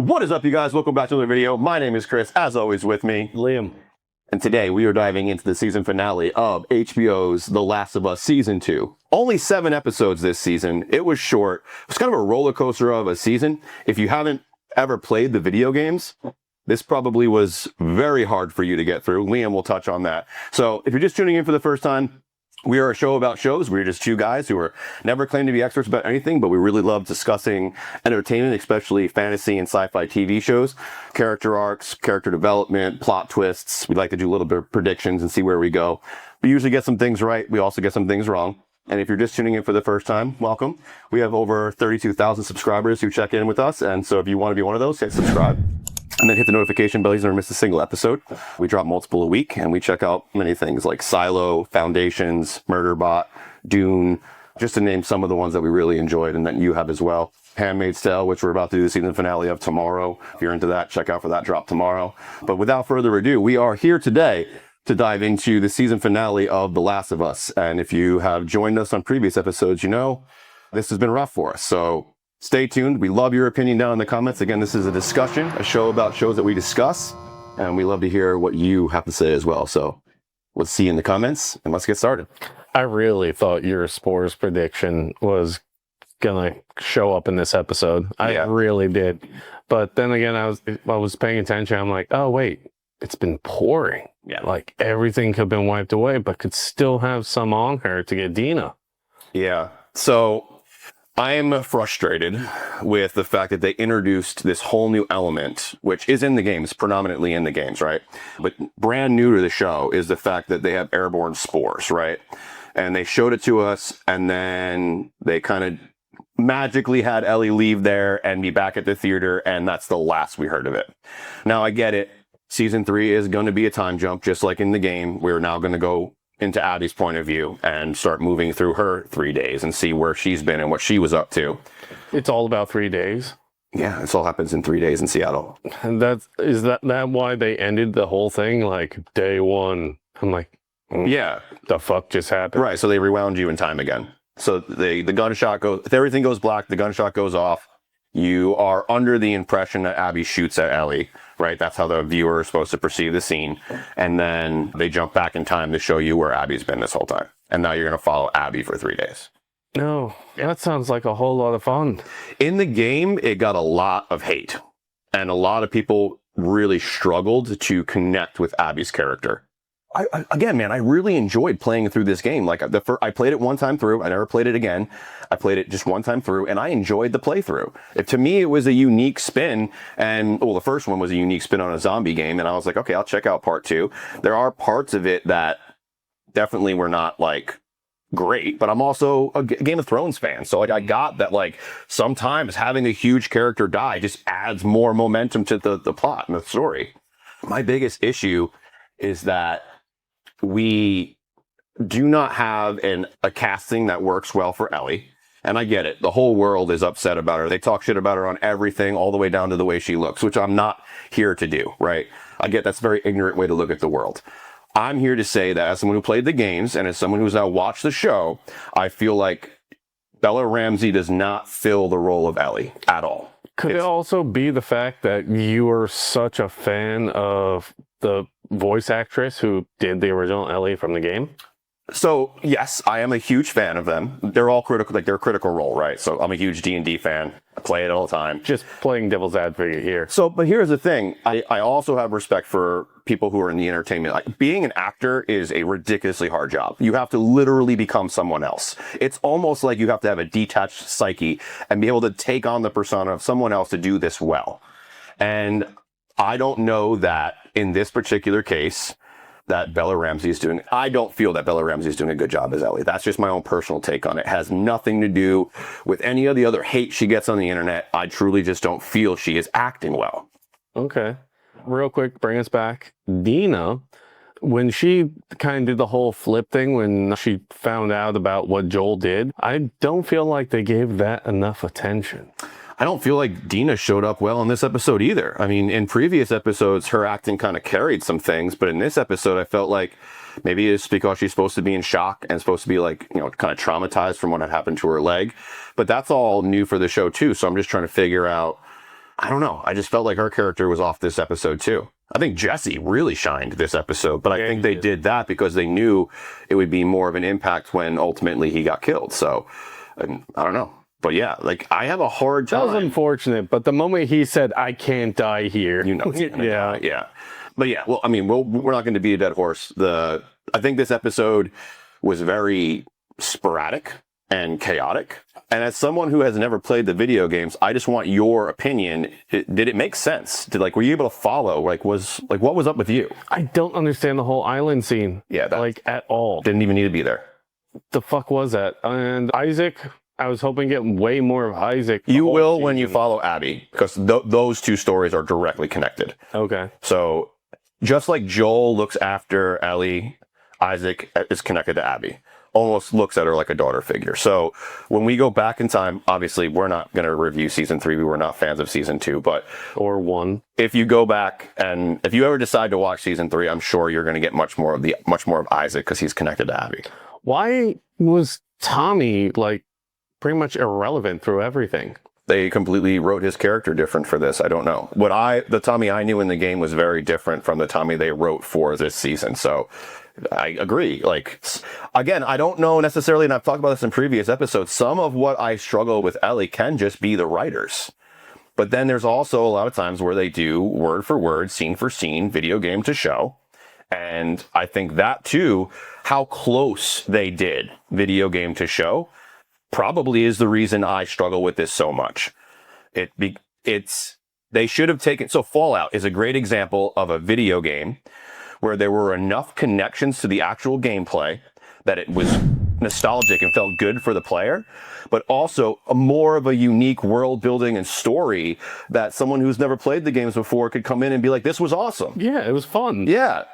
What is up, you guys? Welcome back to another video. My name is Chris, as always with me, Liam. and today we are diving into the season finale of HBO's The Last of Us Season 2. Only 7 episodes this season. It was short. It was kind of a roller coaster of a season. If you haven't ever played the video games, this probably was very hard for you to get through. Liam will touch on that. So if you're just tuning in for the first time, we are a show about shows. We're just two guys who are never claimed to be experts about anything, but we really love discussing entertainment, especially fantasy and sci-fi TV shows, character arcs, character development, plot twists. We like to do a little bit of predictions and see where we go. We usually get some things right. We also get some things wrong. And if you're just tuning in for the first time, welcome. We have over 32,000 subscribers who check in with us. And so if you want to be one of those, hit subscribe. And then hit the notification bell so you never miss a single episode. We drop multiple a week, and we check out many things like Silo, Foundations, Murderbot, Dune, just to name some of the ones that we really enjoyed and that you have as well. Handmaid's Tale, which we're about to do the season finale of tomorrow. If you're into that, check out for that drop tomorrow. But without further ado, we are here today to dive into the season finale of The Last of Us. And if you have joined us on previous episodes, you know this has been rough for us. So stay tuned. We love your opinion down in the comments. Again, this is a discussion, a show about shows that we discuss, and we love to hear what you have to say as well. So let's see you in the comments, and let's get started. I really thought your spores prediction was gonna show up in this episode. I really did. But then again, I was paying attention. I'm like, oh wait, it's been pouring. Yeah, like everything could have been wiped away, but could still have some on her to get Dina. Yeah. So I am frustrated with the fact that they introduced this whole new element, which is in the games, predominantly in the games, right? But brand new to the show is the fact that they have airborne spores, right? And they showed it to us, and then they kind of magically had Ellie leave there and be back at the theater, and that's the last we heard of it. Now, I get it. Season 3 is going to be a time jump, just like in the game. We're now going to go into Abby's point of view and start moving through her 3 days and see where she's been and what she was up to. It's all about 3 days. Yeah, this all happens in 3 days in Seattle. And is that why they ended the whole thing like day 1? I'm like, yeah, the fuck just happened? Right, so they rewound you in time again. So the gunshot goes, if everything goes black, the gunshot goes off. You are under the impression that Abby shoots at Ellie, right? That's how the viewer is supposed to perceive the scene. And then they jump back in time to show you where Abby's been this whole time. And now you're going to follow Abby for 3 days. No, that sounds like a whole lot of fun. In the game, it got a lot of hate. And a lot of people really struggled to connect with Abby's character. Again, man, I really enjoyed playing through this game. Like I played it one time through. I never played it again. I played it just one time through, and I enjoyed the playthrough. To me, it was a unique spin. And well, the first one was a unique spin on a zombie game, and I was like, okay, I'll check out part 2. There are parts of it that definitely were not like great, but I'm also a Game of Thrones fan, so like I got that like sometimes having a huge character die just adds more momentum to the plot and the story. My biggest issue is that we do not have a casting that works well for Ellie. And I get it. The whole world is upset about her. They talk shit about her on everything, all the way down to the way she looks, which I'm not here to do, right? I get that's a very ignorant way to look at the world. I'm here to say that as someone who played the games and as someone who's now watched the show, I feel like Bella Ramsey does not fill the role of Ellie at all. Could it also be the fact that you are such a fan of the voice actress who did the original Ellie from the game? So yes, I am a huge fan of them. They're all critical, like they're a critical role, right? So I'm a huge D&D fan. I play it all the time. Just playing devil's advocate here. So, but here's the thing. I also have respect for people who are in the entertainment. Like being an actor is a ridiculously hard job. You have to literally become someone else. It's almost like you have to have a detached psyche and be able to take on the persona of someone else to do this well. And I don't know that in this particular case that Bella Ramsey is doing. I don't feel that Bella Ramsey is doing a good job as Ellie. That's just my own personal take on it. It has nothing to do with any of the other hate she gets on the internet. I truly just don't feel she is acting well. Okay. Real quick, bring us back. Dina, when she kind of did the whole flip thing, when she found out about what Joel did, I don't feel like they gave that enough attention. I don't feel like Dina showed up well in this episode either. I mean, in previous episodes, her acting kind of carried some things, but in this episode, I felt like maybe it's because she's supposed to be in shock and supposed to be like, you know, kind of traumatized from what had happened to her leg. But that's all new for the show too. So I'm just trying to figure out I don't know. I just felt like her character was off this episode too. I think Jesse really shined this episode, but I think they did that because they knew it would be more of an impact when ultimately he got killed. So, and I don't know. But yeah, like I have a hard time. That was unfortunate, but the moment he said, "I can't die here," you know, he's gonna die. Yeah. But yeah, well, I mean, we're not going to beat a dead horse. I think this episode was very sporadic and chaotic. And as someone who has never played the video games, I just want your opinion. Did it make sense? Were you able to follow? What was up with you? I don't understand the whole island scene. Yeah, at all. Didn't even need to be there. The fuck was that? And Isaac, I was hoping to get way more of Isaac. You will when you follow Abby, because those two stories are directly connected. Okay. So just like Joel looks after Ellie, Isaac is connected to Abby. Almost looks at her like a daughter figure. So when we go back in time, obviously we're not going to review season 3. We were not fans of season 2, or 1. If you go back and if you ever decide to watch season 3, I'm sure you're going to get much more of Isaac because he's connected to Abby. Why was Tommy pretty much irrelevant through everything? They completely wrote his character different for this. I don't know. The Tommy I knew in the game was very different from the Tommy they wrote for this season. So I agree. Again, I don't know necessarily, and I've talked about this in previous episodes, some of what I struggle with Ellie can just be the writers. But then there's also a lot of times where they do word for word, scene for scene, video game to show. And I think that too, how close they did video game to show, probably is the reason I struggle with this so much. They should have taken, so Fallout is a great example of a video game where there were enough connections to the actual gameplay that it was nostalgic and felt good for the player, but also more of a unique world building and story that someone who's never played the games before could come in and be like, this was awesome. Yeah, it was fun. Yeah.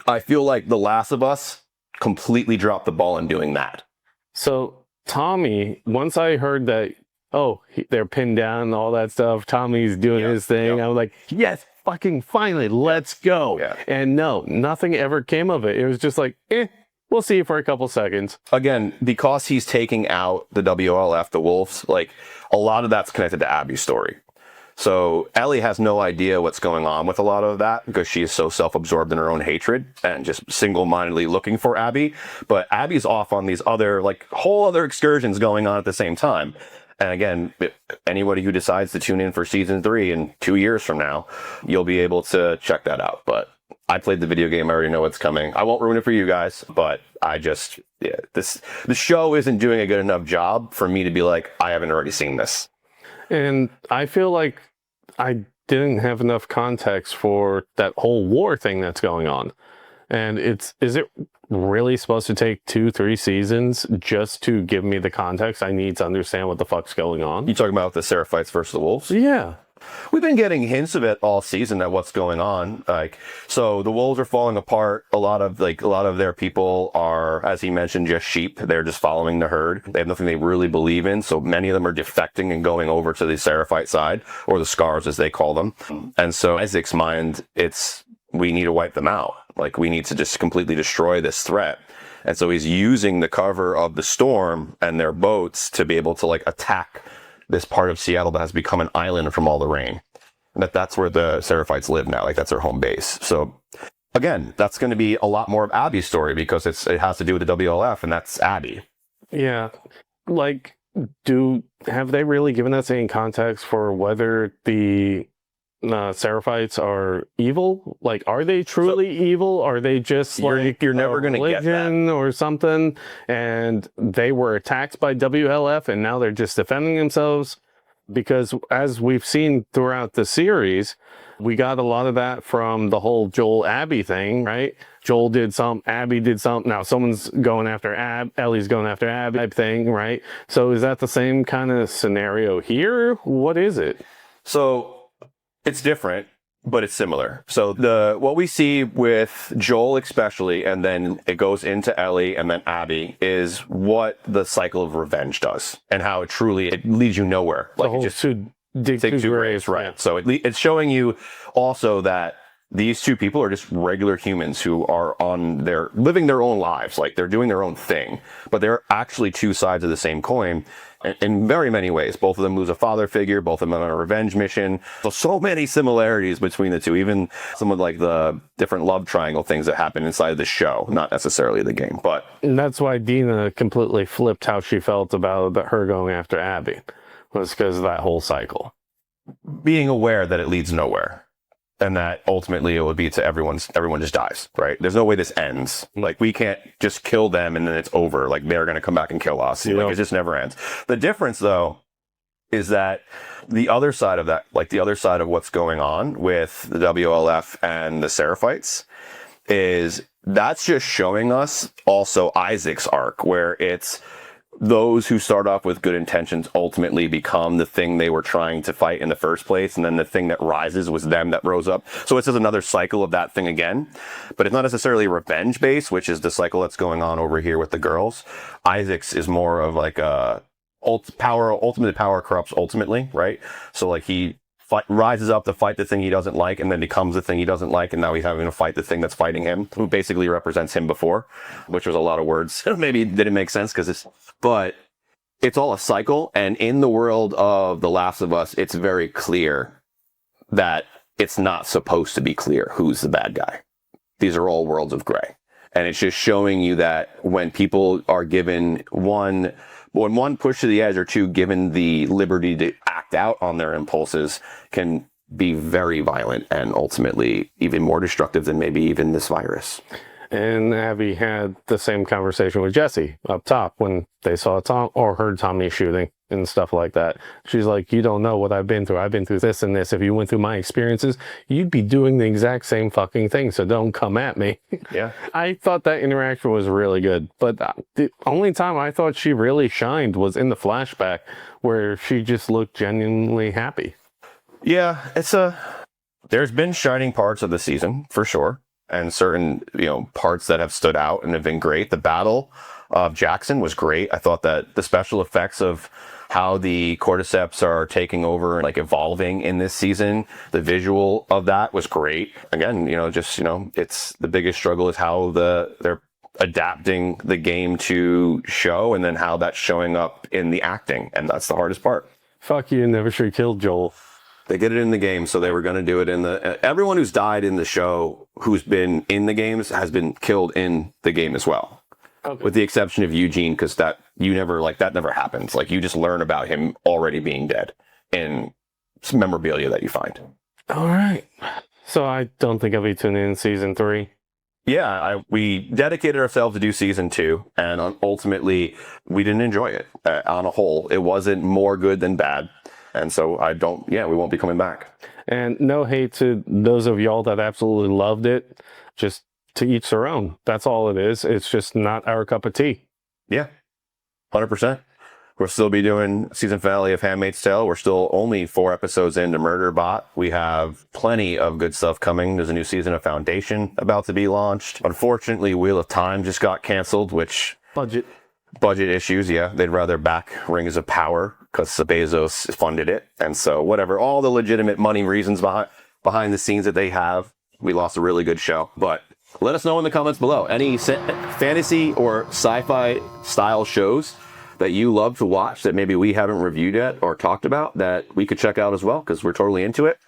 I feel like The Last of Us completely dropped the ball in doing that. So Tommy, once I heard that, they're pinned down and all that stuff, Tommy's doing his thing, I was like, yes, fucking finally, let's go. Yeah. And no, nothing ever came of it. It was just like, we'll see you for a couple seconds. Again, because he's taking out the WLF, the wolves, a lot of that's connected to Abby's story. So Ellie has no idea what's going on with a lot of that because she is so self-absorbed in her own hatred and just single-mindedly looking for Abby. But Abby's off on these other, whole other excursions going on at the same time. And again, anybody who decides to tune in for season 3 in 2 years from now, you'll be able to check that out. But I played the video game. I already know what's coming. I won't ruin it for you guys, but the show isn't doing a good enough job for me to be like, I haven't already seen this. And I feel like I didn't have enough context for that whole war thing that's going on. And is it really supposed to take 2-3 seasons just to give me the context I need to understand what the fuck's going on? You talking about the Seraphites versus the wolves? Yeah. We've been getting hints of it all season at what's going on. So the wolves are falling apart. A lot of their people are, as he mentioned, just sheep. They're just following the herd. They have nothing they really believe in. So many of them are defecting and going over to the Seraphite side, or the Scars as they call them. And so Isaac's mind, we need to wipe them out. We need to just completely destroy this threat. And so he's using the cover of the storm and their boats to be able to attack this part of Seattle that has become an island from all the rain. And that's where the Seraphites live now. That's their home base. So again, that's going to be a lot more of Abby's story because it has to do with the WLF, and that's Abby. Yeah. Have they really given us any context for whether the Seraphites are evil? Are they truly evil? Are they just you're never going to get that, or something? And they were attacked by WLF and now they're just defending themselves? Because as we've seen throughout the series, we got a lot of that from the whole Joel Abby thing, right? Joel did something, Abby did something. Now someone's going after Ellie's going after Abby type thing, right? So is that the same kind of scenario here? What is it? So it's different, but it's similar. So what we see with Joel especially, and then it goes into Ellie and then Abby, is what the cycle of revenge does and how it leads you nowhere. Dig two graves, right? Yeah. So it's showing you also that these two people are just regular humans who are living their own lives. Like, they're doing their own thing, but they're actually two sides of the same coin in very many ways. Both of them lose a father figure, both of them on a revenge mission. So many similarities between the two, even some of like the different love triangle things that happen inside of the show, not necessarily the game. But and that's why Dina completely flipped how she felt about her going after Abby, was because of that whole cycle. Being aware that it leads nowhere. And that ultimately it would be to everyone just dies, right? There's no way this ends. Like, we can't just kill them and then it's over. Like, they're going to come back and kill us. Like, it just never ends. The difference, though, is that the other side of that, like the other side of what's going on with the WLF and the Seraphites, is that's just showing us also Isaac's arc, where it's those who start off with good intentions ultimately become the thing they were trying to fight in the first place, and then the thing that rises was them that rose up. So it's just another cycle of that thing again, but it's not necessarily revenge based, which is the cycle that's going on over here with the girls. Isaac's is more of like a ultimate power corrupts ultimately, right? So like he rises up to fight the thing he doesn't like, and then becomes the thing he doesn't like, and now he's having to fight the thing that's fighting him, who basically represents him before, which was a lot of words. Maybe it didn't make sense but it's all a cycle. And in the world of The Last of Us, it's very clear that it's not supposed to be clear who's the bad guy. These are all worlds of gray. And it's just showing you that when people are given one push to the edge, or two given the liberty to act out on their impulses, can be very violent and ultimately even more destructive than maybe even this virus. And Abby had the same conversation with Jesse up top when they saw Tom or heard Tommy shooting and stuff like that. She's like, you don't know what I've been through. I've been through this and this. If you went through my experiences, you'd be doing the exact same fucking thing. So don't come at me. Yeah. I thought that interaction was really good. But the only time I thought she really shined was in the flashback, where she just looked genuinely happy. Yeah, there's been shining parts of the season for sure, and certain, parts that have stood out and have been great. The battle of Jackson was great. I thought that the special effects of how the cordyceps are taking over and like evolving in this season, the visual of that was great. Again, it's the biggest struggle is how they're adapting the game to show, and then how that's showing up in the acting, and that's the hardest part. Fuck you, never should have killed Joel. They did it in the game, so they were going to do it in everyone who's died in the show who's been in the games has been killed in the game as well. Okay. With the exception of Eugene, because that never happens. Like, you just learn about him already being dead in some memorabilia that you find. All right. So I don't think I'll be tuning in season 3. Yeah, we dedicated ourselves to do season 2, and ultimately we didn't enjoy it. On a whole, it wasn't more good than bad. And so we won't be coming back. And no hate to those of y'all that absolutely loved it. Just to each their own. That's all it is. It's just not our cup of tea. Yeah, 100%. We'll still be doing season finale of Handmaid's Tale. We're still only 4 episodes into Murderbot. We have plenty of good stuff coming. There's a new season of Foundation about to be launched. Unfortunately, Wheel of Time just got canceled, which... Budget issues, yeah. They'd rather back Rings of Power because Bezos funded it. And so whatever, all the legitimate money reasons behind the scenes that they have, we lost a really good show. But let us know in the comments below. Any fantasy or sci-fi style shows that you love to watch that maybe we haven't reviewed yet or talked about that we could check out as well, because we're totally into it.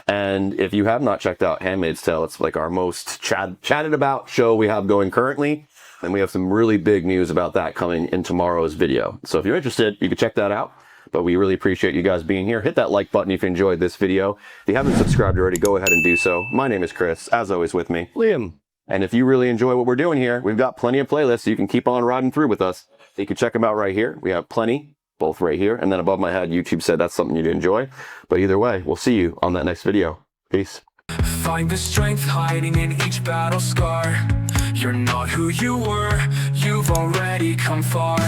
And if you have not checked out Handmaid's Tale, it's like our most chatted about show we have going currently. And we have some really big news about that coming in tomorrow's video. So if you're interested, you can check that out. But we really appreciate you guys being here. Hit that like button if you enjoyed this video. If you haven't subscribed already, go ahead and do so. My name is Chris, as always with me, Liam. And if you really enjoy what we're doing here, we've got plenty of playlists so you can keep on riding through with us. You can check them out right here. We have plenty, both right here. And then above my head, YouTube said that's something you'd enjoy. But either way, we'll see you on that next video. Peace. Find the strength hiding in each battle scar. You're not who you were, you've already come far.